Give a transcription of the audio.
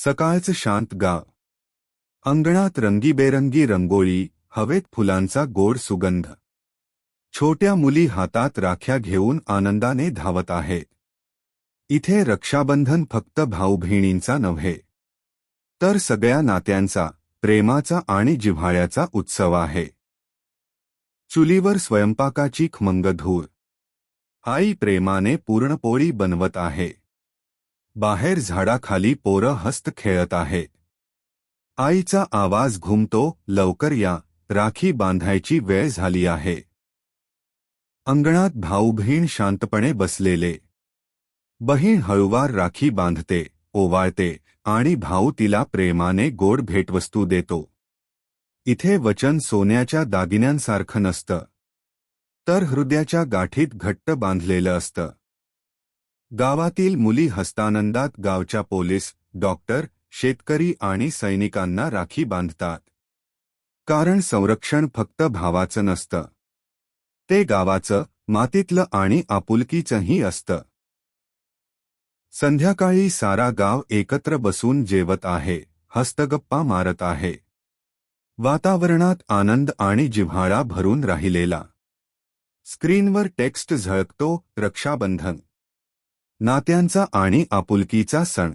सकाळचं शांत गाव. अंगणात रंगीबेरंगी रंगोळी, हवेत फुलांचा गोड सुगंध. छोट्या मुली हातात राख्या घेऊन आनंदाने धावत आहेत. इथे रक्षाबंधन फक्त भाऊ-बहिणींचा नव्हे, तर सगळ्या नात्यांचा, प्रेमाचा आणि जिव्हाळ्याचा उत्सव आहे. चुलीवर स्वयंपाकाची खमंग धूर. आई प्रेमाने पुरणपोळी बनवत आहे. बाहेर झाडाखाली पोरं हस्त खेळत आहेत. आईचा आवाज घुमतो, लवकर या, राखी बांधायची वेळ झाली आहे. अंगणात भाऊ-बहीण शांतपणे बसलेले. बहीण हळूवार राखी बांधते, ओवाळते आणि भाऊ तिला प्रेमाने गोड भेटवस्तू देतो. इथे वचन सोन्याच्या दागिन्यांसारखं नसतं, तर हृदयाच्या गाठीत घट्ट बांधलेलं असतं. गावातील मुली हस्तानंदात गावच्या पोलीस, डॉक्टर, शेतकरी आणि सैनिकांना राखी बांधतात. कारण संरक्षण फक्त भावाचं नसतं, ते गावाचं, मातीतलं आणि आपुलकीचंही असतं. संध्याकाळी सारा गाव एकत्र बसून जेवत आहे, हस्तगप्पा मारत आहे. वातावरणात आनंद आणि जिव्हाळा भरून राहिलेला. स्क्रीनवर टेक्स्ट झळकतो, रक्षाबंधन. नात्यांचा आणि आपुलकीचा सण.